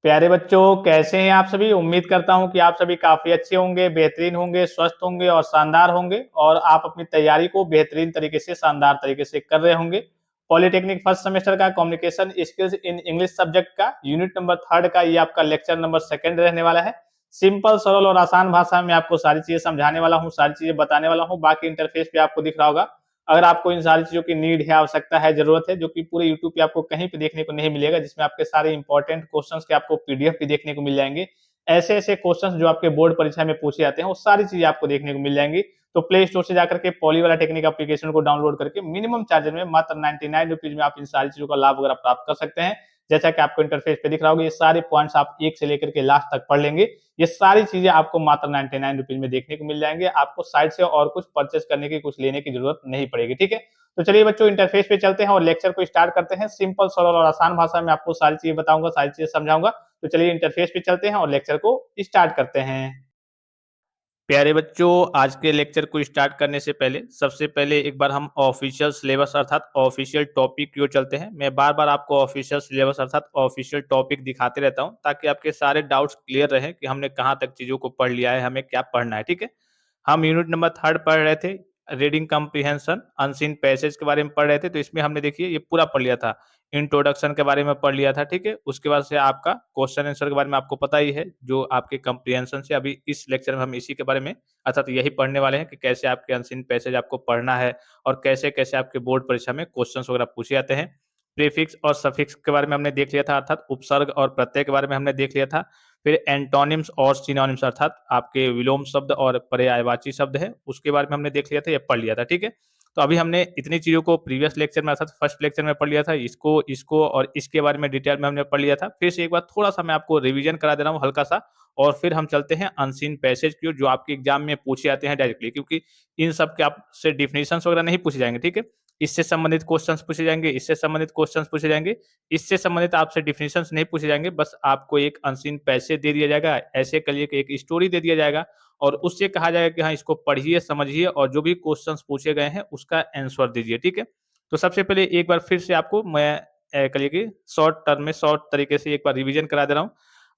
प्यारे बच्चों, कैसे हैं आप सभी? उम्मीद करता हूं कि आप सभी काफी अच्छे होंगे, बेहतरीन होंगे, स्वस्थ होंगे और शानदार होंगे और आप अपनी तैयारी को बेहतरीन तरीके से, शानदार तरीके से कर रहे होंगे। पॉलिटेक्निक फर्स्ट सेमेस्टर का communication skills in English subject का यूनिट नंबर 3 का ये आपका लेक्चर नंबर 2 रहने वाला है। सिंपल, सरल और आसान भाषा में आपको सारी चीजें समझाने वाला हूँ, सारी चीजें बताने वाला हूँ। बाकी इंटरफेस पे आपको दिख रहा होगा। अगर आपको इन सारी चीज़ों की नीड है, आवश्यकता है, ज़रूरत है, जो कि पूरे यूट्यूब पे आपको कहीं पे देखने को नहीं मिलेगा, जिसमें आपके सारे इंपॉर्टेंट क्वेश्चंस के आपको पीडीएफ भी देखने को मिल जाएँगे। ऐसे-ऐसे क्वेश्चंस जो आपके बोर्ड परीक्षा में पूछे जाते हैं, वो सारी चीज़ें आपको देखने को मिल जाएँगी। तो प्ले स्टोर से जाकर के पॉली वाला टेक्निक एप्लीकेशन को डाउनलोड करके मिनिमम चार्जेज़ में मात्र ₹99 में आप इन सारी चीज़ों का लाभ वगैरह प्राप्त कर सकते हैं। जैसा कि आपको इंटरफेस पे दिख रहा होगा, ये सारे पॉइंट्स आप 1 से लेकर के लास्ट तक पढ़ लेंगे। ये सारी चीज़ें आपको मात्र ₹99 में देखने को मिल जाएँगे। आपको साइट से और कुछ परचेज़ करने की, कुछ लेने की ज़रूरत नहीं पड़ेगी, ठीक है? तो चलिए बच्चों, इंटरफेस पे चलते हैं और लेक्चर को स्टार्ट करते हैं। सिंपल, सरल और आसान भाषा में आपको सारी चीज़ें बताऊँगा, सारी चीज़ें समझाऊँगा। तो चलिए इंटरफेस पे चलते हैं और लेक्चर को स्टार्ट करते हैं। प्यारे बच्चों, आज के लेक्चर को स्टार्ट करने से पहले सबसे पहले एक बार हम ऑफिशियल सिलेबस अर्थात ऑफिशियल टॉपिक की ओर चलते हैं। मैं बार-बार आपको ऑफिशियल सिलेबस अर्थात ऑफिशियल टॉपिक दिखाते रहता हूँ, ताकि आपके सारे डाउट्स क्लियर रहें कि हमने कहाँ तक चीज़ों को पढ़ लिया है, हमें क्या पढ़ना है, ठीक है? हम यूनिट नंबर 3 पढ़ रहे थे, रीडिंग कम्प्रिहेंशन, अनसीन पैसेज के बारे में पढ़ रहे थे, तो इसमें हमने देखिए ये पूरा पढ़ लिया था। इंट्रोडक्शन के बारे में पढ़ लिया था, ठीक है? उसके बाद से आपका क्वेश्चन आंसर के बारे में आपको पता ही है, जो आपके कम्प्रिहेंशन से अभी इस लेक्चर में हम इसी के बारे में अर्थात यही पढ़ने वाले हैं कि कैसे आपके अनसीन पैसेज आपको पढ़ना है और कैसे-कैसे आपके बोर्ड परीक्षा में क्वेश्चंस वगैरह पूछे जाते हैं। प्रीफिक्स और सफिक्स के बारे में हमने देख लिया था, अर्थात उपसर्ग और प्रत्यय के बारे में हमने देख लिया था। फिर एंटोनिम्स और सिनोनिम्स अर्थात आपके विलोम शब्द और पर्यायवाची शब्द है, उसके बारे में हमने देख लिया था, ये पढ़ लिया था, ठीक है? तो अभी हमने इतनी चीज़ों को प्रीवियस लेक्चर में अर्थात फर्स्ट लेक्चर में पढ़ लिया था, इसको इसको और इसके बारे में डिटेल में हमने पढ़ लिया था। फिर से एक बार थोड़ा-सा मैं आपको रिवीजन करा दे रहा हूँ हल्का-सा और फिर हम चलते हैं अनसीन पैसेज की ओर, जो आपके एग्ज़ाम में पूछे जाते हैं डायरेक्टली, क्योंकि इन सब के आपसे डेफिनिशंस वगैरह नहीं पूछे जाएँगे, ठीक है? इससे संबंधित क्वेश्चंस पूछे जाएँगे, इससे संबंधित क्वेश्चंस पूछे जाएँगे, इससे संबंधित आपसे डेफिनिशंस नहीं पूछे जाएँगे, बस आपको एक अनसीन पैसेज दे दिया जाएगा, ऐसे करिए कि एक स्टोरी दे दिया जाएगा और उससे कहा जाएगा कि हाँ, इसको पढ़िए, समझिए और जो भी क्वेश्चंस पूछे गए हैं, उसका आंसर दीजिए, ठीक है? तो सबसे पहले एक बार फिर से आपको मैं कहिए कि शॉर्ट टर्म में, शॉर्ट तरीके से एक बार रिवीजन करा दे रहा हूँ।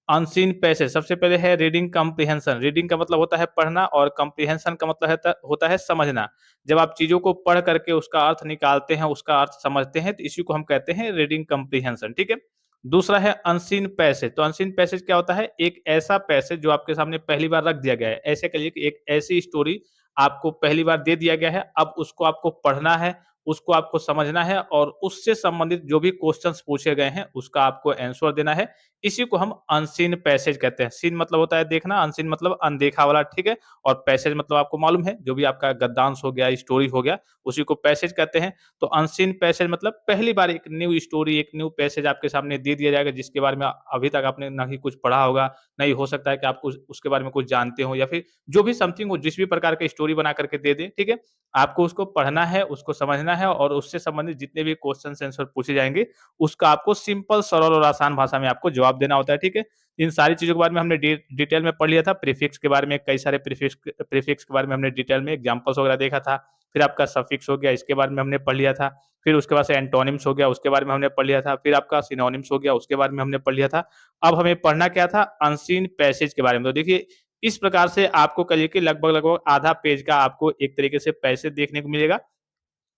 अनसीन पैसेज सबसे पहले है रीडिंग कम्प्रिहेंशन। रीडिंग का मतलब होता है पढ़ना और कम्प्रिहेंशन का मतलब होता है समझना। जब आप चीज़ों को पढ़ करके उसका अर्थ निकालते हैं, उसका अर्थ समझते हैं, तो इसी को हम कहते हैं रीडिंग कम्प्रिहेंशन, ठीक है? दूसरा है अनसीन पैसेज। तो अनसीन पैसेज क्या होता है? एक ऐसा पैसेज जो आपके सामने पहली बार रख दिया गया है। ऐसे कहिए कि एक ऐसी स्टोरी आपको पहली बार दे दिया गया है, अब उसको आपको पढ़ना है, उसको आपको समझना है और उससे संबंधित जो भी क्वेश्चन्स पूछे गए हैं, उसका आपको आंसर देना है। इसी को हम अनसीन पैसेज कहते हैं। सीन मतलब होता है देखना, अनसीन मतलब अनदेखा वाला, ठीक है? और पैसेज मतलब आपको मालूम है, जो भी आपका गद्यांश हो गया, स्टोरी हो गया, उसी को पैसेज कहते हैं। तो अनसीन पैसेज मतलब पहली बार एक न्यू स्टोरी, एक न्यू पैसेज आपके सामने दे दिया जाएगा, जिसके बारे में अभी तक आपने ना ही कुछ पढ़ा होगा, ना ही हो सकता है कि आप कुछ उसके बारे में कुछ जानते हो या फिर जो भी समथिंग वो जिस भी प्रकार की स्टोरी बना करके दे दे, ठीक है? आपको उसको पढ़ना है, उसको समझना है और उससे संबंधित जितने भी क्वेश्चन आंसर पूछे जाएँगे, उसका आपको सिंपल, सरल और आसान भाषा में आपको जवाब देना होता है, ठीक है? इन सारी चीज़ों के बारे में हमने डिटेल में पढ़ लिया था। प्रीफिक्स के बारे में कई सारे प्रीफिक्स के बारे में हमने डिटेल में एग्ज़ाम्पल्स वगैरह देखा था। फिर आपका सफिक्स हो गया, इसके बारे में हमने पढ़ लिया था। फिर उसके बाद से एंटोनिम्स हो गया, उसके बारे में हमने पढ़ लिया था। फिर आपका सिनोनिम्स हो गया, उसके बारे में हमने पढ़ लिया था। अब हमें पढ़ना क्या था? अनसीन पैसेज के बारे में। तो देखिए, इस प्रकार से आपको कहिए कि लगभग-लगभग आधा पेज का आपको एक तरीके से पैसेज देखने को मिलेगा।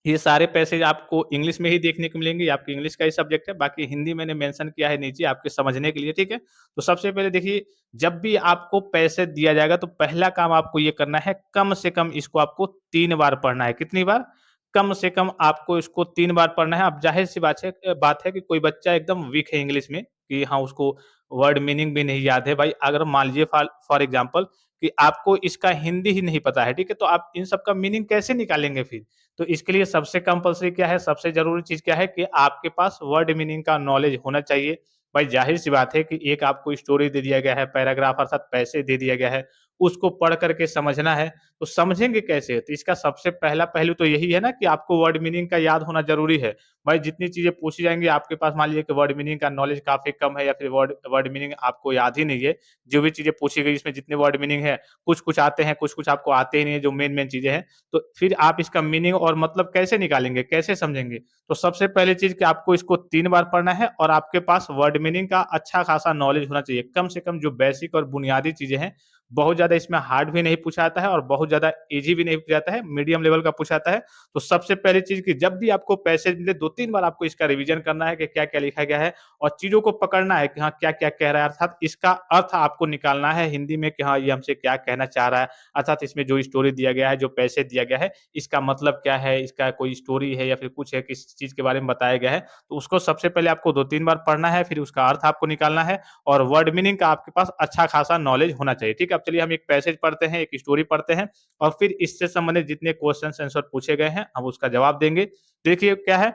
ये सारे पैसेज आपको इंग्लिश में ही देखने को मिलेंगे, ये आपकी इंग्लिश का ही सब्जेक्ट है, बाकी हिंदी मैंने मेंशन किया है नीचे आपके समझने के लिए, ठीक है? तो सबसे पहले देखिए, जब भी आपको पैसेज दिया जाएगा तो पहला काम आपको ये करना है, कम से कम इसको आपको 3 बार पढ़ना है। कितनी बार? कम से कम आपको इसको 3 बार पढ़ना है। अब ज़ाहिर-सी बात है कि कोई बच्चा एकदम वीक है इंग्लिश में कि हाँ, उसको वर्ड मीनिंग भी नहीं याद है। भाई अगर मान लीजिए फॉर एग्ज़ाम्पल कि आपको इसका हिंदी ही नहीं पता है, ठीक है? तो आप इन सब का मीनिंग कैसे निकालेंगे फिर? तो इसके लिए सबसे कंपल्सरी क्या है, सबसे ज़रूरी चीज़ क्या है कि आपके पास वर्ड मीनिंग का नॉलेज होना चाहिए। भाई ज़ाहिर-सी बात है कि एक आपको स्टोरी दे दिया गया है, पैराग्राफ अर्थात पैसेज दे दिया गया है, उसको पढ़ कर के समझना है। तो समझेंगे कैसे? तो इसका सबसे पहला पहलू तो यही है ना कि आपको वर्ड मीनिंग का याद होना ज़रूरी है। भाई जितनी चीज़ें पूछी जाएँगी आपके पास मान लीजिए कि वर्ड मीनिंग का नॉलेज काफ़ी कम है या फिर वर्ड वर्ड मीनिंग आपको याद ही नहीं है। जो भी चीज़ें पूछी गई इसमें जितने वर्ड मीनिंग है, कुछ-कुछ आते हैं, कुछ-कुछ आपको आते ही नहीं है जो मेन-मेन चीज़ें हैं। तो फिर आप इसका मीनिंग और मतलब कैसे निकालेंगे, कैसे समझेंगे? तो सबसे पहली चीज़ कि आपको इसको 3 बार पढ़ना है और आपके पास वर्ड मीनिंग का अच्छा खासा नॉलेज होना चाहिए। कम से कम जो बेसिक और बुनियादी चीज़ें हैं, बहुत ज़्यादा इसमें हार्ड भी नहीं पूछा जाता है और बहुत ज़्यादा ईज़ी भी नहीं पूछा जाता है, मीडियम लेवल का पूछा जाता है। तो सबसे पहली चीज़ कि जब भी आपको पैसेज मिले 2-3 बार आपको इसका रिवीजन करना है कि क्या-क्या लिखा गया है और चीज़ों को पकड़ना है कि हाँ, क्या-क्या कह रहा है अर्थात इसका अर्थ आपको निकालना है हिंदी में कि हाँ, ये हमसे क्या कहना चाह रहा है। अर्थात इसमें जो स्टोरी दिया गया है, जो पैसेज दिया गया है, इसका मतलब क्या है, इसका कोई स्टोरी है या फिर कुछ है, किस चीज़ के बारे में बताया गया है। तो उसको सबसे पहले आपको 2-3 बार पढ़ना है, फिर उसका अर्थ आपको निकालना है और वर्ड मीनिंग का आपके पास अच्छा खासा नॉलेज होना चाहिए। ठीक है? अब चलिए हम एक पैसेज पढ़ते हैं, एक स्टोरी पढ़ते हैं और फिर इससे संबंधित जितने क्वेश्चन्स आंसर पूछे गए हैं, हम उसका जवाब देंगे। देखिए क्या है,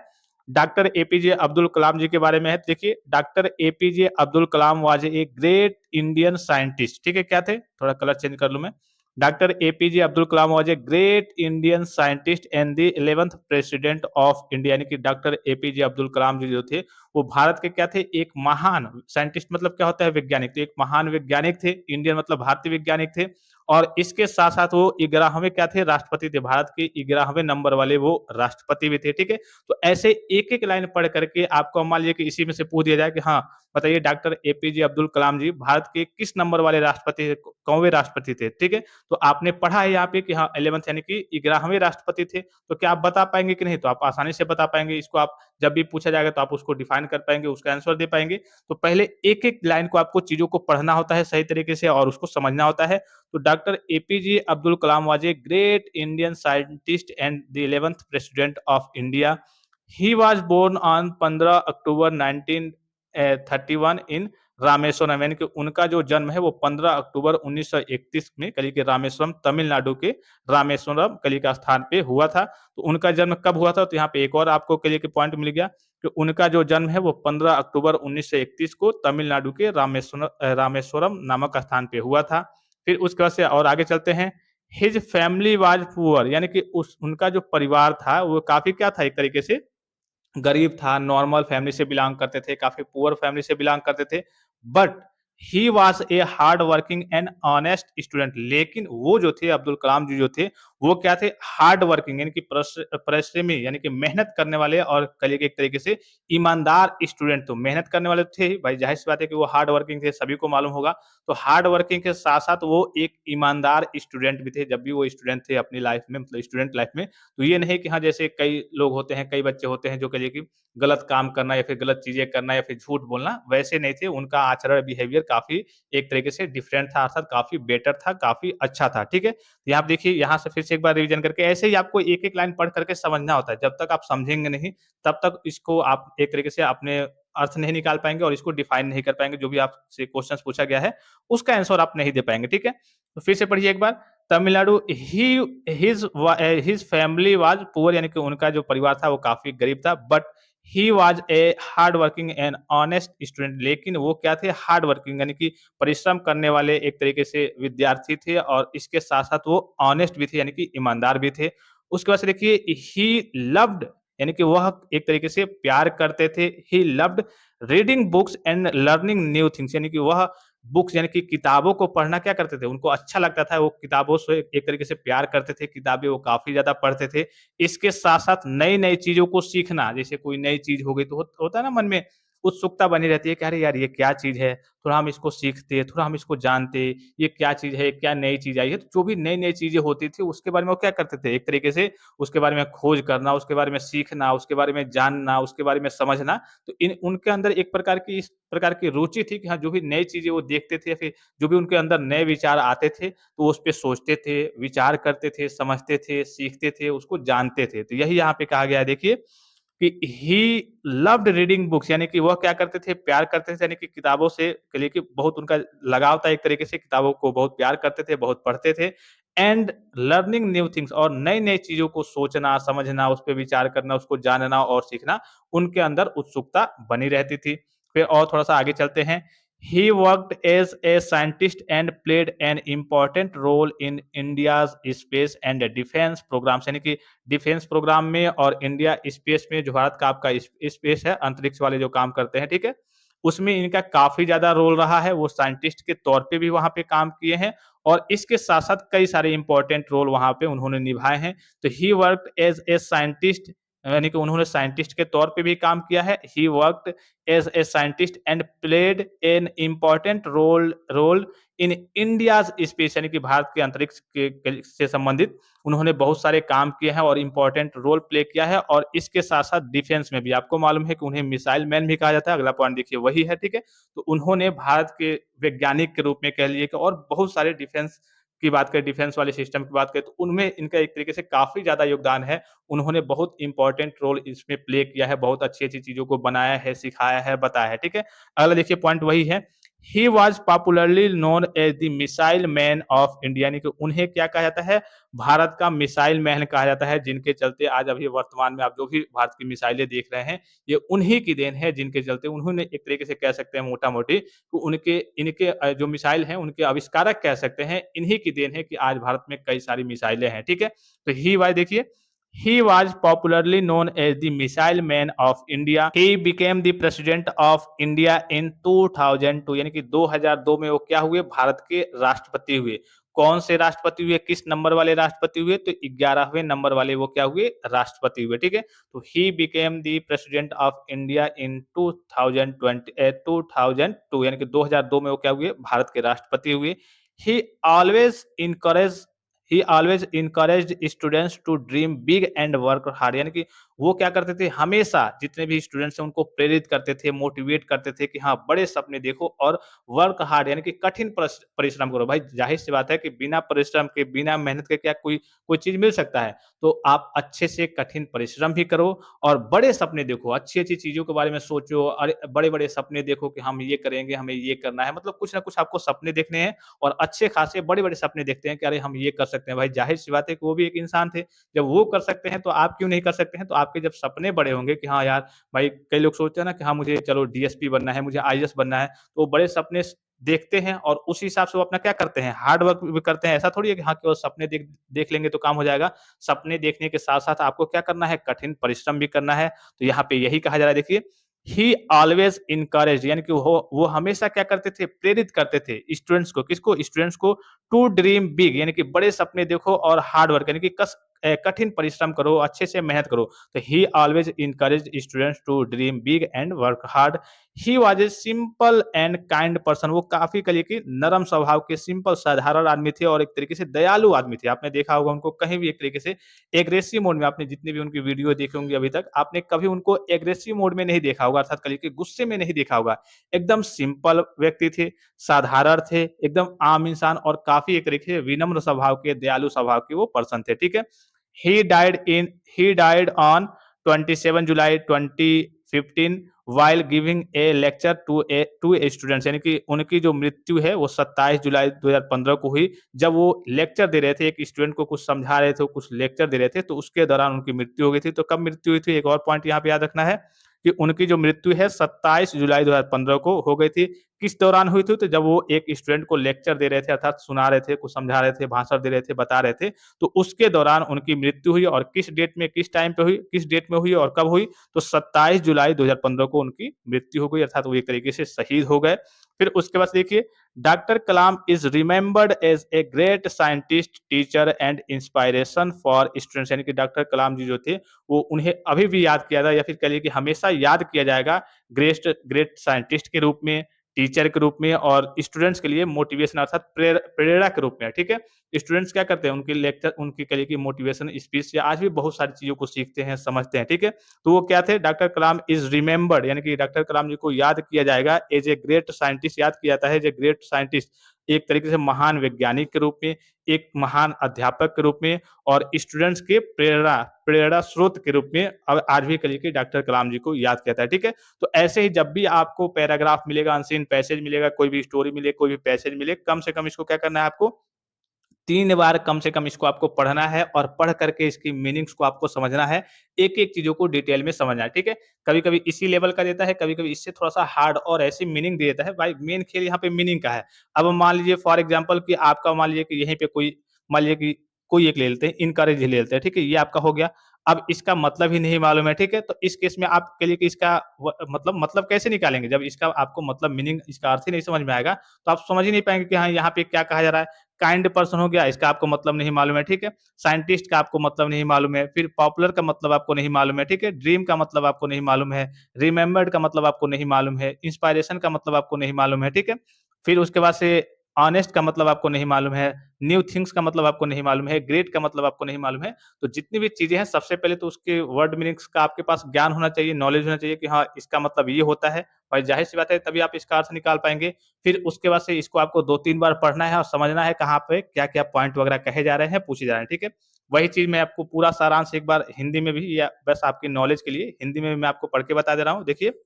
डॉक्टर एपीजे अब्दुल कलाम जी के बारे में है। देखिए, doctor APJ Abdul Kalam was a great Indian scientist. ठीक है, क्या थे? थोड़ा कलर चेंज कर लूँ मैं। Doctor APJ Abdul Kalam was a great Indian scientist and the 11th president of India यानी कि डॉक्टर एपीजे अब्दुल कलाम जी जो थे, वो भारत के क्या थे? एक महान साइंटिस्ट मतलब क्या होता है? वैज्ञानिक। तो एक महान वैज्ञानिक थे, इंडियन मतलब भारतीय वैज्ञानिक थे और इसके साथ-साथ वो 11वें क्या थे? राष्ट्रपति थे। भारत के 11वें नंबर वाले वो राष्ट्रपति भी थे, ठीक है? तो ऐसे एक-एक लाइन पढ़ करके आपको मान लीजिए कि इसी में से पूछ दिया जाए कि हाँ, बताइए डॉक्टर एपीजे अब्दुल कलाम जी भारत के किस नंबर वाले राष्ट्रपति थे? कौवें राष्ट्रपति थे, ठीक है? तो आपने पढ़ा है यहाँ पे कि हाँ 11th यानी कि 11वें राष्ट्रपति थे, तो क्या आप बता पाएँगे कि नहीं? तो आप आसानी से बता पाएँगे। इसको आप जब भी पूछा जाएगा तो आप उसको डिफाइन कर पाएँगे, उसका आंसर दे पाएँगे। तो पहले एक-एक लाइन को आपको चीज़ों को पढ़ना होता है सही तरीके से और उसको समझना होता है। तो doctor APJ Abdul Kalam was a great Indian scientist and the 11th president of India. He was born on 15 अक्टूबर 1931 इन रामेश्वरम यानी कि उनका जो जन्म है वो 15 अक्टूबर 1931 में कली के रामेश्वरम तमिलनाडु के रामेश्वरम कली का स्थान पे हुआ था। तो उनका जन्म कब हुआ था? तो यहाँ पे एक और आपको कलिए के पॉइंट मिल गया कि उनका जो जन्म है वो 15 अक्टूबर 1931 को तमिलनाडु के रामेश्वरम नामक स्थान पे हुआ था। फिर उसके बाद से और आगे चलते हैं। हिज फैमिली वाज़ पुअर यानी कि उस उनका जो परिवार था वो काफ़ी क्या था एक तरीके से गरीब था, नॉर्मल फैमिली से बिलॉन्ग करते थे, काफ़ी पुअर फैमिली से बिलॉन्ग करते थे। But he was a hard working and honest student लेकिन वो जो थे अब्दुल कलाम जी जो थे, वो क्या थे हार्ड वर्किंग यानी कि परिश्रमी यानी कि मेहनत करने वाले और कहिए कि एक तरीके से ईमानदार स्टूडेंट तो मेहनत करने वाले थे ही, भाई ज़ाहिर-सी बात है कि वो हार्ड वर्किंग थे, सभी को मालूम होगा। तो हार्ड वर्किंग के साथ-साथ वो एक ईमानदार स्टूडेंट भी थे, जब भी वो स्टूडेंट थे अपनी लाइफ़ में मतलब स्टूडेंट लाइफ़ में तो ये नहीं कि हाँ, जैसे कई लोग होते हैं, कई बच्चे होते हैं जो कहिए कि गलत काम करना या फिर गलत चीज़ें करना या फिर झूठ बोलना, वैसे नहीं थे। उनका आचरण बिहेवियर काफ़ी एक तरीके से डिफरेंट था अर्थात काफ़ी बेटर था, काफ़ी अच्छा था, ठीक है? यहाँ आप देखिए, यहाँ से फिर से एक बार रिवीजन करके ऐसे ही आपको एक-एक लाइन पढ़ करके समझना होता है। जब तक आप समझेंगे नहीं, तब तक इसको आप एक तरीके से अपने अर्थ नहीं निकाल पाएँगे और इसको डिफाइन नहीं कर पाएँगे। जो भी आपसे क्वेश्चन्स पूछा गया है, उसका आंसर आप नहीं दे पाएँगे, ठीक है? तो फिर से पढ़िए एक बार। Tamil Nadu his family was poor यानी कि उनका जो परिवार था वो काफ़ी गरीब था but he was a hard working and honest student लेकिन वो क्या थे हार्ड वर्किंग यानी कि परिश्रम करने वाले एक तरीके से विद्यार्थी थे और इसके साथ-साथ वो ऑनेस्ट भी थे यानी कि ईमानदार भी थे। उसके बाद से देखिए ही लव्ड यानी कि वह एक तरीके से प्यार करते थे। He loved reading books and learning new things यानी कि वह बुक्स यानी कि किताबों को पढ़ना क्या करते थे, उनको अच्छा लगता था, वो किताबों से एक तरीके से प्यार करते थे, किताबें वो काफ़ी ज़्यादा पढ़ते थे। इसके साथ-साथ नई-नई चीज़ों को सीखना, जैसे कोई नई चीज़ हो गई तो होता है ना मन में उत्सुकता बनी रहती है कि अरे यार ये क्या चीज़ है? थोड़ा हम इसको सीखते, थोड़ा हम इसको जानते, ये क्या चीज़ है, क्या नई चीज़ आई है? तो जो भी नई-नई चीज़ें होती थी उसके बारे में वो क्या करते थे, एक तरीके से उसके बारे में खोज करना, उसके बारे में सीखना, उसके बारे में जानना, उसके बारे में समझना, तो इन उनके अंदर एक प्रकार की इस प्रकार की रुचि थी कि हाँ, जो भी नई चीज़ें वो देखते थे या फिर जो भी उनके अंदर नए विचार आते थे, तो वो उसपे सोचते थे, विचार करते थे, समझते थे, सीखते थे, उसको जानते थे। तो यही यहाँ पे कहा गया है देखिए कि ही लव्ड रीडिंग बुक्स यानी कि वह क्या करते थे, प्यार करते थे यानी कि किताबों से कहिए कि बहुत उनका लगाव था एक तरीके से, किताबों को बहुत प्यार करते थे, बहुत पढ़ते थे एंड लर्निंग न्यू थिंग्स और नई-नई चीज़ों को सोचना, समझना, उस पे विचार करना, उसको जानना और सीखना, उनके अंदर उत्सुकता बनी रहती थी। फिर और थोड़ा-सा आगे चलते हैं। He worked as a scientist and played an important role in India's space and defense programs, यानी कि डिफेंस प्रोग्राम में और इंडिया स्पेस में जो भारत का आपका स्पेस है, अंतरिक्ष वाले जो काम करते हैं, ठीक है? उसमें इनका काफ़ी ज़्यादा रोल रहा है, वो साइंटिस्ट के तौर पे भी वहाँ पे काम किए हैं और इसके साथ-साथ कई सारे इम्पोर्टेंट रोल वहाँ पे उन्होंने निभाए हैं। तो ही वर्क्ड एज़ ए साइंटिस्ट, यानी कि उन्होंने साइंटिस्ट के तौर पे भी काम किया है। ही worked as a scientist and played an important role in India's space, यानी कि भारत के अंतरिक्ष के से संबंधित उन्होंने बहुत सारे काम किए हैं और इम्पोर्टेंट रोल प्ले किया है और इसके साथ-साथ डिफेंस में भी आपको मालूम है कि उन्हें मिसाइल मैन भी कहा जाता है। अगला पॉइंट देखिए वही है, ठीक है? तो उन्होंने भारत के वैज्ञानिक के रूप में कह लीजिए कि और बहुत सारे डिफेंस की बात करें, डिफेंस वाले सिस्टम की बात करें तो उनमें इनका एक तरीके से काफ़ी ज़्यादा योगदान है। उन्होंने बहुत इम्पोर्टेंट रोल इसमें प्ले किया है, बहुत अच्छी-अच्छी चीज़ों को बनाया है, सिखाया है, बताया है, ठीक है? अगला देखिए पॉइंट वही है, he was popularly known as the missile man of India, यानी कि उन्हें क्या कहा जाता है? भारत का मिसाइल मैन कहा जाता है, जिनके चलते आज अभी वर्तमान में आप जो भी भारत की मिसाइलें देख रहे हैं, ये उन्हीं की देन है, जिनके चलते उन्होंने एक तरीके से कह सकते हैं मोटा-मोटी तो उनके इनके जो मिसाइल हैं, उनके आविष्कारक कह सकते हैं, इन्हीं की देन है कि आज भारत में कई सारी मिसाइलें हैं, ठीक है? तो ही वाज़ देखिए he was popularly known as the Missile Man of India. He became the President of India in 2002, यानी कि 2002 में वो क्या हुए? भारत के राष्ट्रपति हुए। कौन से राष्ट्रपति हुए? किस नंबर वाले राष्ट्रपति हुए? तो 11वें नंबर वाले वो क्या हुए? राष्ट्रपति हुए, ठीक है? तो he became the President of India in 2002, यानी कि 2002 में वो क्या हुए? भारत के राष्ट्रपति हुए। He always encouraged he always encouraged students to dream big and work hard, यानी कि वो क्या करते थे? हमेशा जितने भी स्टूडेंट्स हैं उनको प्रेरित करते थे, मोटिवेट करते थे कि हाँ, बड़े सपने देखो और वर्क हार्ड, यानी कि कठिन परिश्रम करो। भाई ज़ाहिर-सी बात है कि बिना परिश्रम के, बिना मेहनत के क्या कोई कोई चीज़ मिल सकता है? तो आप अच्छे से कठिन परिश्रम भी करो और बड़े सपने देखो, अच्छी-अच्छी चीज़ों के बारे में सोचो, अरे बड़े-बड़े सपने देखो कि हम ये करेंगे, हमें ये करना है। मतलब कुछ ना कुछ आपको सपने देखने हैं और अच्छे खासे बड़े-बड़े सपने देखते हैं कि अरे हम ये कर सकते हैं। भाई ज़ाहिर-सी बात है कि वो भी एक इंसान थे। जब वो कर सकते हैं तो आप क्यों नहीं कर सकते हैं? तो आपके जब सपने बड़े होंगे कि हाँ यार, भाई कई लोग सोचते हैं ना कि हाँ मुझे चलो डीएसपी बनना है, मुझे आईएएस बनना है। तो वो बड़े सपने देखते हैं और उस हिसाब से वो अपना क्या करते हैं, हार्ड वर्क भी करते हैं। ऐसा थोड़ी है कि हाँ केवल सपने देख देख लेंगे तो काम हो जाएगा। सपने देखने के साथ-साथ आपको क्या करना है, कठिन परिश्रम भी करना है। तो यहाँ पे यही कहा जा रहा है देखिए, ही ऑलवेज इनकरेज, यानी कि वो हमेशा क्या करते थे? प्रेरित करते थे स्टूडेंट्स को, किसको? स्टूडेंट्स को टू ड्रीम बिग, यानी कि बड़े सपने देखो और हार्ड वर्क, यानी कि कठिन परिश्रम करो, अच्छे से मेहनत करो। तो he always encourage students to dream big and work hard. He was a simple and kind person, वो काफ़ी कहिए कि नरम स्वभाव के सिंपल साधारण आदमी थे और एक तरीके से दयालु आदमी थे। आपने देखा होगा उनको कहीं भी एक तरीके से एग्रेसिव मोड में, आपने जितनी भी उनकी वीडियो देखी होंगी अभी तक, आपने कभी उनको एग्रेसिव मोड में नहीं देखा होगा, अर्थात कहिए कि गुस्से में नहीं देखा होगा। एकदम सिंपल व्यक्ति थे, साधारण थे, एकदम आम इंसान और काफ़ी एक तरीके से विनम्र स्वभाव के, दयालु स्वभाव के वो पर्सन थे, ठीक है? He died in he died on 27 July 2015 while giving a lecture to a students, यानी कि उनकी जो मृत्यु है वो 27 जुलाई 2015 को हुई। जब वो लेक्चर दे रहे थे, एक स्टूडेंट को कुछ समझा रहे थे, कुछ लेक्चर दे रहे थे, तो उसके दौरान उनकी मृत्यु हो गई थी। तो कब मृत्यु हुई थी? एक और पॉइंट यहाँ पे याद रखना है कि उनकी जो मृत्यु है 27 जुलाई 2015 को हो गई थी। किस दौरान हुई थी? तो जब वो एक स्टूडेंट को लेक्चर दे रहे थे, अर्थात सुना रहे थे, कुछ समझा रहे थे, भाषण दे रहे थे, बता रहे थे, तो उसके दौरान उनकी मृत्यु हुई और किस डेट में, किस टाइम पे हुई, किस डेट में हुई और कब हुई? तो 27 जुलाई 2015 को उनकी मृत्यु हो गई, अर्थात वो एक तरीके से शहीद हो गए। फिर उसके बाद देखिए, doctor Kalam is remembered as a great scientist, teacher and inspiration for students, यानी कि डॉक्टर कलाम जी जो थे, वो उन्हें अभी भी याद किया जाए या फिर कहिए कि हमेशा याद किया जाएगा ग्रेस्ट ग्रेट साइंटिस्ट के रूप में, टीचर के रूप में और स्टूडेंट्स के लिए मोटिवेशन अर्थात प्रेरणा के रूप में, ठीक है? स्टूडेंट्स क्या करते हैं? उनके लेक्चर, उनकी कहिए कि मोटिवेशन स्पीच से आज भी बहुत सारी चीज़ों को सीखते हैं, समझते हैं, ठीक है? तो वो क्या थे? डॉक्टर कलाम इज़ रिमेंबर्ड, यानी कि डॉक्टर कलाम जी को याद किया जाएगा एज़ ए ग्रेट साइंटिस्ट, याद किया जाता है एज़ ए ग्रेट साइंटिस्ट, एक तरीके से महान वैज्ञानिक के रूप में, एक महान अध्यापक के रूप में और स्टूडेंट्स के प्रेरणा प्रेरणा स्रोत के रूप में आज भी कहिए कि डॉक्टर कलाम जी को याद किया जाता है, ठीक है? तो ऐसे ही जब भी आपको पैराग्राफ मिलेगा, अनसीन पैसेज मिलेगा, कोई भी स्टोरी मिले, कोई भी पैसेज मिले, कम से कम इसको क्या करना है आपको? 3 बार कम से कम इसको आपको पढ़ना है और पढ़ करके इसकी मीनिंग्स को आपको समझना है, एक-एक चीज़ों को डिटेल में समझना है, ठीक है? कभी-कभी इसी लेवल का देता है, कभी-कभी इससे थोड़ा-सा हार्ड और ऐसी मीनिंग दे देता है, भाई मेन खेल यहाँ पे मीनिंग का है। अब मान लीजिए फॉर एग्ज़ाम्पल कि आपका मान लीजिए कि यहीं पे कोई मान लीजिए कि कोई एक ले लेते हैं, इनकरेज ही ले लेते हैं, ठीक है? ये आपका हो गया। अब इसका मतलब ही नहीं मालूम है, ठीक है? तो इस केस में आपके लिए कि इसका मतलब कैसे निकालेंगे? जब इसका आपको मतलब मीनिंग इसका अर्थ ही नहीं समझ में आएगा, तो आप समझ ही नहीं पाएँगे कि हाँ, यहाँ पे क्या कहा जा रहा है। काइंड पर्सन हो गया, इसका आपको मतलब नहीं मालूम है, ठीक है? साइंटिस्ट का आपको मतलब नहीं मालूम है, फिर पॉपुलर का मतलब आपको नहीं मालूम है, ठीक है? ड्रीम का मतलब आपको नहीं मालूम है, रिमेंबर्ड का मतलब आपको नहीं मालूम है, इंस्पिरेशन का मतलब आपको नहीं मालूम है, ठीक है? फिर उसके बाद से ऑनेस्ट का मतलब आपको नहीं मालूम है, न्यू थिंग्स का मतलब आपको नहीं मालूम है, ग्रेट का मतलब आपको नहीं मालूम है। तो जितनी भी चीज़ें हैं, सबसे पहले तो उसके वर्ड मीनिंग्स का आपके पास ज्ञान होना चाहिए, नॉलेज होना चाहिए कि हाँ, इसका मतलब ये होता है और ज़ाहिर-सी बात है तभी आप इसका अर्थ निकाल पाएँगे। फिर उसके बाद से इसको आपको 2-3 बार पढ़ना है और समझना है कहाँ पे क्या-क्या पॉइंट वगैरह कहे जा रहे हैं, पूछे जा रहे हैं, ठीक है? वही चीज़ मैं आपको पूरा सारांश एक बार हिंदी में भी या बस आपकी नॉलेज के लिए हिंदी में भी मैं आपको पढ़ के बता दे रहा हूँ। देखिए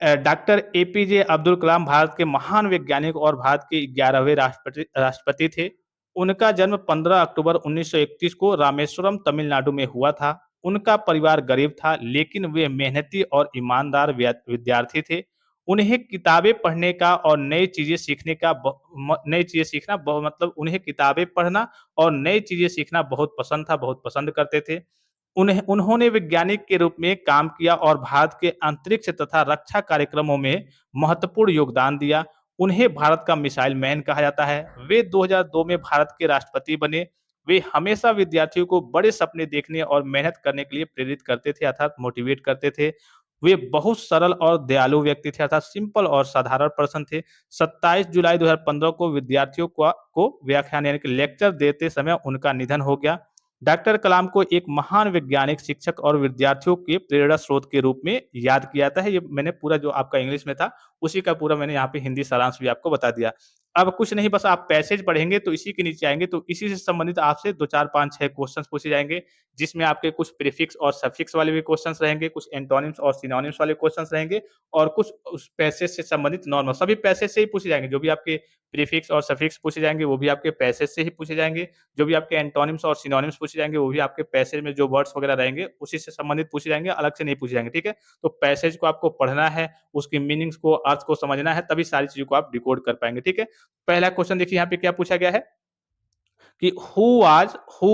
डॉक्टर एपीजे अब्दुल कलाम भारत के महान वैज्ञानिक और भारत के 11वें राष्ट्रपति थे। उनका जन्म 15 अक्टूबर 1931 को रामेश्वरम, तमिलनाडु में हुआ था। उनका परिवार गरीब था, लेकिन वे मेहनती और ईमानदार विद्यार्थी थे। उन्हें किताबें पढ़ने का और नई चीज़ें सीखने का नई चीज़ें सीखना मतलब उन्हें किताबें पढ़ना और नई चीज़ें सीखना बहुत पसंद था, बहुत पसंद करते थे। उन्होंने वैज्ञानिक के रूप में काम किया और भारत के अंतरिक्ष तथा रक्षा कार्यक्रमों में महत्वपूर्ण योगदान दिया। उन्हें भारत का मिसाइल मैन कहा जाता है। वे 2002 में भारत के राष्ट्रपति बने। वे हमेशा विद्यार्थियों को बड़े सपने देखने और मेहनत करने के लिए प्रेरित करते थे अर्थात मोटिवेट करते थे। वे बहुत सरल और दयालु व्यक्ति थे अर्थात सिंपल और साधारण पर्सन थे। 27 जुलाई 2015 को विद्यार्थियों को व्याख्यान यानी कि लेक्चर देते समय उनका निधन हो गया। डॉक्टर कलाम को एक महान वैज्ञानिक, शिक्षक और विद्यार्थियों के प्रेरणा स्रोत के रूप में याद किया जाता है। ये मैंने पूरा जो आपका इंग्लिश में था, उसी का पूरा मैंने यहाँ पे हिंदी सारांश भी आपको बता दिया। अब कुछ नहीं बस आप पैसेज पढ़ेंगे तो इसी के नीचे आएँगे तो इसी से संबंधित आपसे 2, 4, 5, 6 क्वेश्चन्स पूछे जाएँगे, जिसमें आपके कुछ प्रीफिक्स और सफिक्स वाले भी क्वेश्चन्स रहेंगे, कुछ एंटोनिम्स और सिनोनिम्स वाले क्वेश्चन्स रहेंगे और कुछ उस पैसेज से संबंधित नॉर्मल सभी पैसेज से ही पूछे जाएँगे। जो भी आपके प्रीफिक्स और सफिक्स पूछे जाएँगे, वो भी आपके पैसेज से ही पूछे जाएँगे। जो भी आपके एंटोनिम्स और सिनोनिम्स पूछे जाएँगे, वो भी आपके पैसेज में जो वर्ड्स वगैरह रहेंगे, उसी से संबंधित पूछे जाएँगे, अलग से नहीं पूछे जाएँगे, ठीक है? तो पैसेज को आपको पढ़ना है, उसकी मीनिंग्स को, अर्थ को समझना है, तभी सारी चीज़ों को आप डिकोड कर पाएँगे, ठीक है? पहला क्वेश्चन देखिए यहाँ पे क्या पूछा गया है कि हू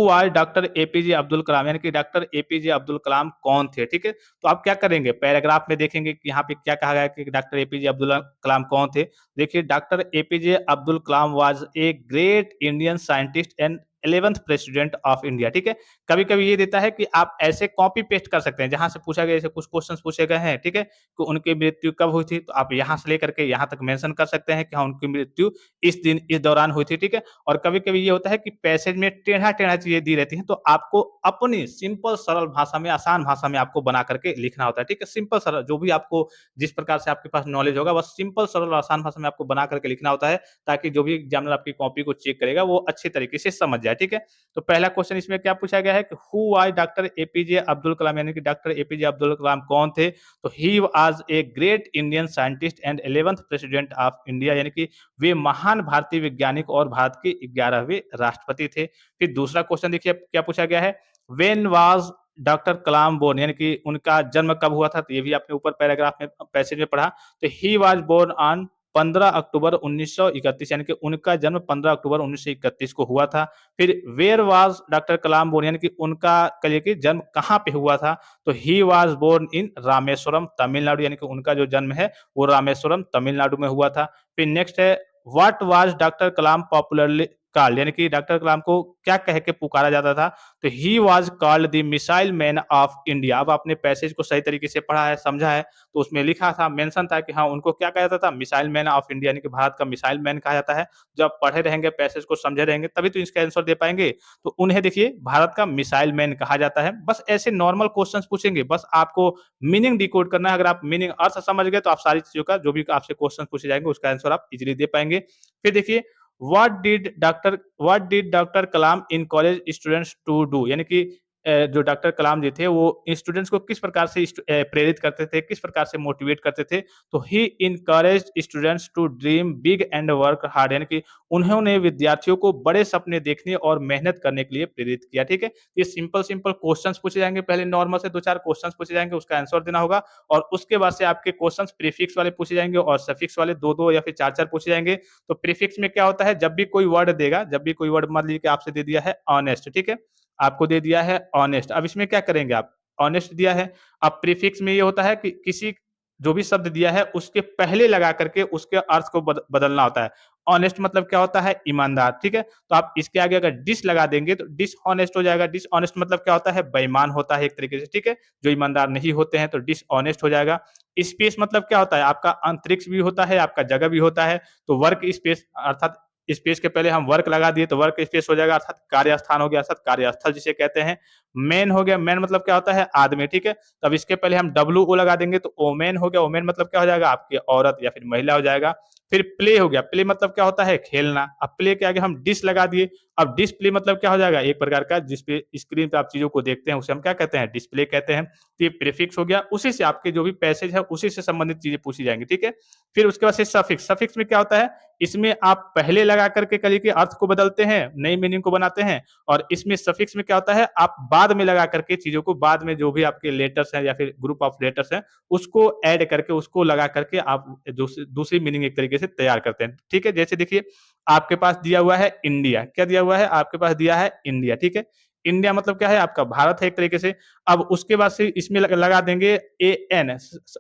was doctor APJ Abdul Kalam यानी कि डॉक्टर एपीजे अब्दुल कलाम कौन थे, ठीक है? तो आप क्या करेंगे पैराग्राफ में देखेंगे कि यहाँ पे क्या कहा गया है कि डॉक्टर एपीजे अब्दुल कलाम कौन थे? देखिए doctor APJ Abdul Kalam was a great Indian scientist and 11th president of India, ठीक है? कभी-कभी ये देता है कि आप ऐसे कॉपी पेस्ट कर सकते हैं, जहाँ से पूछा गया जैसे कुछ क्वेश्चन्स पूछे गए हैं, ठीक है? कि उनकी मृत्यु कब हुई थी? तो आप यहाँ से लेकर के यहाँ तक मेंशन कर सकते हैं कि हाँ, उनकी मृत्यु इस दिन, इस दौरान हुई थी, ठीक है? और कभी-कभी ये होता है कि पैसेज में टेढ़ा-टेढ़ा चीज़ें दी रहती हैं, तो आपको अपनी सिंपल सरल भाषा में, आसान भाषा में आपको बना करके लिखना होता है, ठीक है? सिंपल सरल जो भी आपको जिस प्रकार से आपके पास नॉलेज होगा, बस सिंपल सरल और आसान भाषा में आपको बना करके लिखना होता है, ताकि जो भी एग्ज़ामिनर आपकी कॉपी को चेक करेगा, वो अच्छे तरीके से समझ जाए, ठीक है? तो पहला क्वेश्चन इसमें क्या पूछा गया है कि हू was doctor APJ Abdul Kalam यानी कि डॉक्टर एपीजे अब्दुल कलाम कौन थे? तो he was a great Indian scientist and 11th president of India यानी कि वे महान भारतीय वैज्ञानिक और भारत के 11वें राष्ट्रपति थे। फिर दूसरा क्वेश्चन देखिए क्या पूछा गया है, when was doctor Kalam born यानी कि उनका जन्म कब हुआ था? तो ये भी आपने ऊपर पैराग्राफ में पैसेज में पढ़ा। तो ही वाज़ बोर्न ऑन 15 अक्टूबर 1931 यानी कि उनका जन्म 15 अक्टूबर 1931 को हुआ था। फिर where was doctor Kalam born यानी कि उनका कहिए कि जन्म कहाँ पे हुआ था? तो he was born in Rameswaram, Tamil Nadu यानी कि उनका जो जन्म है, वो रामेश्वरम, तमिलनाडु में हुआ था। फिर नेक्स्ट है what was doctor Kalam popularly called यानी कि डॉक्टर कलाम को क्या कह के पुकारा जाता था? तो he was called the missile man of India. अब आपने पैसेज को सही तरीके से पढ़ा है, समझा है, तो उसमें लिखा था, मेंशन था कि हाँ, उनको क्या कहा जाता था? मिसाइल मैन ऑफ इंडिया यानी कि भारत का मिसाइल मैन कहा जाता है। जब आप पढ़े रहेंगे, पैसेज को समझे रहेंगे, तभी तो इसका आंसर दे पाएँगे। तो उन्हें देखिए भारत का मिसाइल मैन कहा जाता है। बस ऐसे नॉर्मल क्वेश्चन्स पूछेंगे, बस आपको मीनिंग डिकोड करना है। अगर आप मीनिंग अर्थ समझ गए, तो आप सारी चीज़ों का जो भी आपसे क्वेश्चन पूछे जाएँगे, उसका आंसर आप इज़िली दे पाएँगे। फिर देखिए what did doctor Kalam encourage students to do यानी कि जो डॉक्टर कलाम जी थे वो स्टूडेंट्स को किस प्रकार से प्रेरित करते थे, किस प्रकार से मोटिवेट करते थे। तो ही encouraged students to dream big and work hard, यानी कि उन्होंने विद्यार्थियों को बड़े सपने देखने और मेहनत करने के लिए प्रेरित किया। ठीक है? ये सिंपल-सिंपल क्वेश्चंस पूछे जाएँगे, पहले नॉर्मल से 2-4 क्वेश्चंस पूछे जाएँगे, उसका आंसर देना होगा और उसके बाद से आपके क्वेश्चंस प्रीफिक्स वाले पूछे जाएँगे और सफिक्स वाले 2-2 या फिर 4-4 पूछे जाएँगे। तो प्रीफिक्स में क्या होता है, जब भी कोई वर्ड देगा, जब भी कोई वर्ड मान लीजिए कि आपसे दे दिया है ऑनेस्ट, ठीक है? आपको दे दिया है ऑनेस्ट, अब इसमें क्या करेंगे आप? ऑनेस्ट दिया है, अब प्रीफिक्स में ये होता है कि किसी जो भी शब्द दिया है उसके पहले लगा करके उसके अर्थ को बदलना होता है। ऑनेस्ट मतलब क्या होता है? ईमानदार, ठीक है? तो आप इसके आगे अगर डिस लगा देंगे तो डिसऑनेस्ट हो जाएगा। डिसऑनेस्ट मतलब क्या होता है? बेईमान होता है एक तरीके से, ठीक है? जो ईमानदार नहीं होते हैं तो डिसऑनेस्ट हो जाएगा। स्पेस मतलब क्या होता है? आपका अंतरिक्ष भी होता है, आपका जगह भी होता है, तो वर्क स्पेस अर्थात स्पेस के पहले हम वर्क लगा दिए तो वर्क स्पेस हो जाएगा अर्थात कार्यस्थान हो गया, अर्थात कार्यस्थल जिसे कहते हैं। मैन हो गया, मैन मतलब क्या होता है? आदमी, ठीक है? तो अब इसके पहले हम डब्ल्यू-ओ लगा देंगे तो ओमेन हो गया, ओमेन मतलब क्या हो जाएगा? आपकी औरत या फिर महिला हो जाएगा। फिर प्ले हो गया, प्ले मतलब क्या होता है? खेलना। अब प्ले के आगे हम डिश लगा दिए, अब डिस्प्ले मतलब क्या हो जाएगा? एक प्रकार का जिसपे स्क्रीन पे आप चीज़ों को देखते हैं उसे हम क्या कहते हैं? डिस्प्ले कहते हैं। तो ये प्रीफिक्स हो गया, उसी से आपके जो भी पैसेज है उसी से संबंधित चीज़ें पूछी जाएँगी, ठीक है? फिर उसके बाद से सफिक्स, सफिक्स में क्या होता है? इसमें आप पहले लगा कर के कलिए के अर्थ को बदलते हैं, नई मीनिंग को बनाते हैं और इसमें सफिक्स में क्या होता है? आप बाद में लगा करके चीज़ों को बाद में जो भी आपके लेटर्स हैं या फिर ग्रुप ऑफ लेटर्स हैं, उसको ऐड करके, उसको लगा करके आप दूसरी मीनिंग एक तरीके से तैयार करते हैं, ठीक है? जैसे देखिए, आपके पास दिया हुआ है इंडिया, क्या दिया हुआ है? आपके पास दिया है इंडिया, ठीक है? इंडिया मतलब क्या है? आपका भारत है एक तरीके से। अब उसके बाद से इसमें लगा देंगे एएन,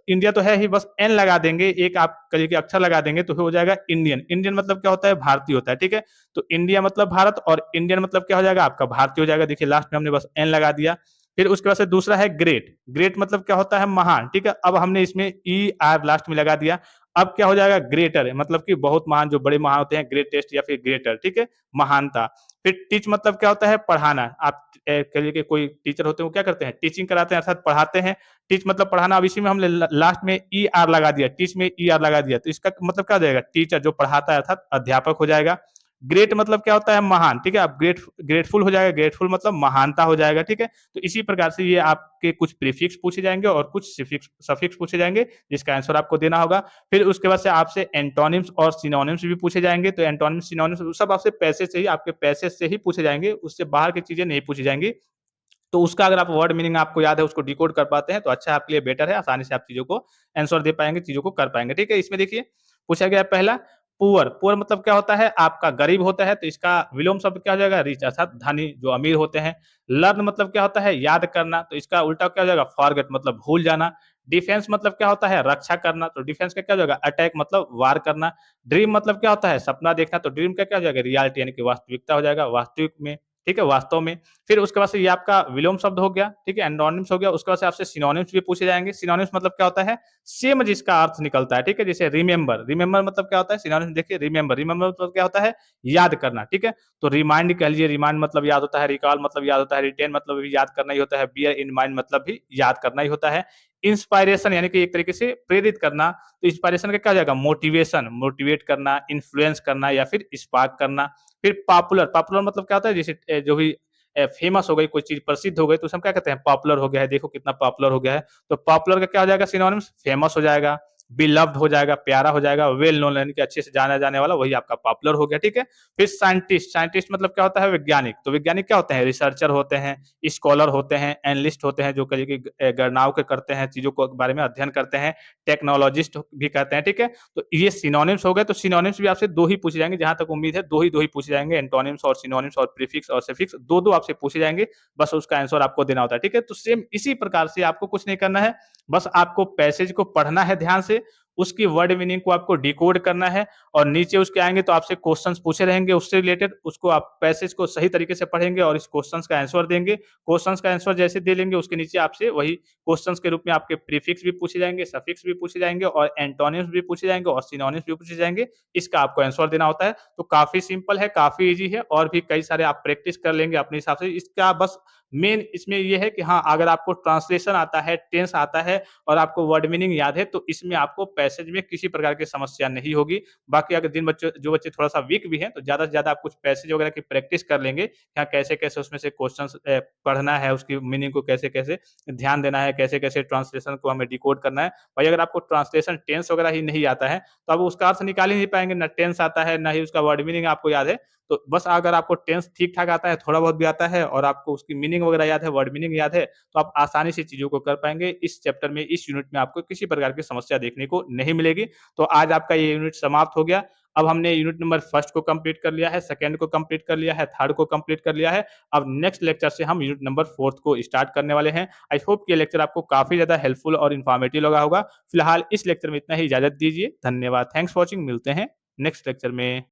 इंडिया तो है ही, बस एन लगा देंगे, एक आप कहिए कि अक्षर लगा देंगे तो हो जाएगा इंडियन। इंडियन मतलब क्या होता है? भारतीय होता है, ठीक है? तो इंडिया मतलब भारत और इंडियन मतलब क्या हो जाएगा? आपका भारतीय हो जाएगा। देखिए लास्ट में हमने बस एन लगा दिया। फिर उसके बाद से दूसरा है ग्रेट, ग्रेट मतलब क्या होता है? महान, ठीक है? अब हमने इसमें ई आर लास्ट में लगा दिया। अब क्या हो जाएगा? ग्रेटर मतलब कि बहुत महान, जो बड़े महान होते हैं, ग्रेटेस्ट या फिर ग्रेटर, ठीक है? महानता। फिर टीच मतलब क्या होता है? पढ़ाना। आप कहिए कि कोई टीचर होते हैं वो क्या करते हैं? टीचिंग कराते हैं अर्थात पढ़ाते हैं। टीच मतलब पढ़ाना। अब इसी में हमने लास्ट में ई आर लगा दिया, टीच में ई आर लगा दिया तो इसका मतलब क्या हो जाएगा? टीचर जो पढ़ाता है अर्थात अध्यापक हो जाएगा। ग्रेट मतलब क्या होता है? महान, ठीक है? अब ग्रेटफुल हो जाएगा, ग्रेटफुल मतलब महानता हो जाएगा, ठीक है? तो इसी प्रकार से ये आपके कुछ प्रीफिक्स पूछे जाएँगे और कुछ सफिक्स पूछे जाएँगे, जिसका आंसर आपको देना होगा। फिर उसके बाद से आपसे एंटोनिम्स और सिनोनिम्स भी पूछे जाएँगे, तो एंटोनिम्स, सिनोनिम्स सब आपसे पैसेज से ही, आपके पैसेज से ही पूछे जाएँगे, उससे बाहर की चीज़ें नहीं पूछी जाएँगी। तो उसका अगर आप वर्ड मीनिंग आपको याद है, उसको डिकोड कर पाते हैं, तो अच्छा है, आपके लिए बेटर है, आसानी से आप चीज़ों को आंसर दे पाएँगे, चीज़ों को कर पाएँगे, ठीक है? इसमें देखिए, पूछा गया है पहला पुअर, पुअर मतलब क्या होता है? आपका गरीब होता है, तो इसका विलोम शब्द क्या हो जाएगा? रिच अर्थात धनी, जो अमीर होते हैं। लर्न मतलब क्या होता है? याद करना, तो इसका उल्टा क्या हो जाएगा? फॉरगेट मतलब भूल जाना। डिफेंस मतलब क्या होता है? रक्षा करना, तो डिफेंस का क्या हो जाएगा? अटैक मतलब वार करना। ड्रीम मतलब क्या होता है? सपना देखना, तो ड्रीम का क्या हो जाएगा? रियलिटी यानी कि वास्तविकता हो जाएगा, वास्तविक में, ठीक है? वास्तव में। फिर उसके बाद से ये आपका विलोम शब्द हो गया, ठीक है? एंटोनिम्स हो गया, उसके बाद से आपसे सिनोनिम्स भी पूछे जाएँगे। सिनोनिम्स मतलब क्या होता है? सेम जिसका अर्थ निकलता है, ठीक है? जैसे रिमेंबर, रिमेंबर मतलब क्या होता है? सिनोनिम्स देखिए, रिमेंबर, रिमेंबर मतलब क्या होता है? याद करना, ठीक है? तो रिमाइंड कह लीजिए, रिमाइंड मतलब याद होता है, रिकॉल मतलब याद होता है, रिटेन मतलब भी याद करना ही होता है, बियर इन माइंड मतलब भी याद करना ही होता है। इंस्पायरेशन यानी कि एक तरीके से प्रेरित करना, तो इंस्पायरेशन का क्या हो जाएगा? मोटिवेशन, मोटिवेट करना, इन्फ्लुएंस करना या फिर स्पार्क करना। फिर पॉपुलर, पॉपुलर मतलब क्या होता है? जैसे जो भी फेमस हो गई, कोई चीज़ प्रसिद्ध हो गई तो उसे हम क्या कहते हैं? पॉपुलर हो गया है, देखो कितना पॉपुलर हो गया है। तो पॉपुलर का क्या हो जाएगा सिनोनिम्स? फेमस हो जाएगा, बिलव्ड हो जाएगा, प्यारा हो जाएगा, वेल नोन यानी कि अच्छे से जाना जाने वाला, वही आपका पॉपुलर हो गया, ठीक है? फिर साइंटिस्ट, साइंटिस्ट मतलब क्या होता है? वैज्ञानिक, तो वैज्ञानिक क्या होते हैं? रिसर्चर होते हैं, स्कॉलर होते हैं, एनालिस्ट होते हैं, जो कहिए कि गणनाओं के करते हैं, चीज़ों को बारे में अध्ययन करते हैं, टेक्नोलॉजिस्ट भी कहते हैं, ठीक है? तो ये सिनोनिम्स हो गए, तो सिनोनिम्स भी आपसे 2 ही पूछे जाएँगे, जहाँ तक उम्मीद है 2 ही पूछे जाएँगे, एंटोनिम्स और सिनोनिम्स और प्रीफिक्स और सफिक्स 2-2 आपसे पूछे जाएँगे, बस उसका आंसर आपको देना होता है, ठीक है? तो सेम इसी प्रकार से आपको कुछ नहीं करना है, बस आपको पैसेज को पढ़ना है ध्यान से, उसकी वर्ड मीनिंग को आपको डिकोड करना है और नीचे उसके आएँगे तो आपसे क्वेश्चंस पूछे रहेंगे उससे रिलेटेड, उसको आप पैसेज को सही तरीके से पढ़ेंगे और इस क्वेश्चंस का आंसर देंगे। क्वेश्चंस का आंसर जैसे दे लेंगे, उसके नीचे आपसे वही क्वेश्चंस के रूप में आपके प्रीफिक्स भी पूछे जाएँगे, सफिक्स भी पूछे जाएँगे और एंटोनिम्स भी पूछे जाएँगे और सिनोनिम्स भी पूछे जाएँगे। इसका आपको आंसर देना होता है। तो काफ़ी सिंपल है, काफ़ी ईज़ी है और भी कई सारे आप प्रैक्टिस कर लेंगे अपने हिसाब से। इसका बस मेन इसमें ये है कि हाँ, अगर आपको ट्रांसलेशन आता है, टेंस आता है और आपको वर्ड मीनिंग याद है, तो इसमें आपको पैसेज में किसी प्रकार की समस्या नहीं होगी। बाकी अगर जो बच्चे थोड़ा-सा वीक भी हैं, तो ज़्यादा से ज़्यादा आप कुछ पैसेज वगैरह की प्रैक्टिस कर लेंगे, क्या कैसे-कैसे उसमें से क्वेश्चन्स पढ़ना है, उसकी मीनिंग को कैसे-कैसे ध्यान देना है, कैसे-कैसे ट्रांसलेशन को हमें डिकोड करना है। भाई अगर आपको ट्रांसलेशन टेंस वगैरह ही नहीं आता है, तो आप उसका अर्थ निकाल ही नहीं पाएँगे, ना टेंस आता है, ना ही उसका वर्ड मीनिंग आपको याद है। तो बस अगर आपको टेंस ठीक-ठाक आता है, थोड़ा बहुत भी आता है और आपको उसकी मीनिंग वगैरह याद है, वर्ड मीनिंग याद है, तो आप आसानी से चीज़ों को कर पाएँगे। इस चैप्टर में, इस यूनिट में आपको किसी प्रकार की समस्या देखने को नहीं मिलेगी। तो आज आपका ये यूनिट समाप्त हो गया। अब हमने यूनिट नंबर फर्स्ट को कंप्लीट कर लिया है, सेकंड को कंप्लीट कर लिया है, थर्ड को कंप्लीट कर लिया है। अब नेक्स्ट लेक्चर से हम यूनिट नंबर फोर्थ को स्टार्ट करने वाले हैं। आई होप कि ये लेक्चर आपको काफ़ी ज़्यादा हेल्पफुल और इन्फॉर्मेटिव लगा होगा। फिलहाल इस लेक्चर में इतना ही, इजाज़त दीजिए। धन्यवाद। Thanks for watching. मिलते हैं नेक्स्ट लेक्चर में।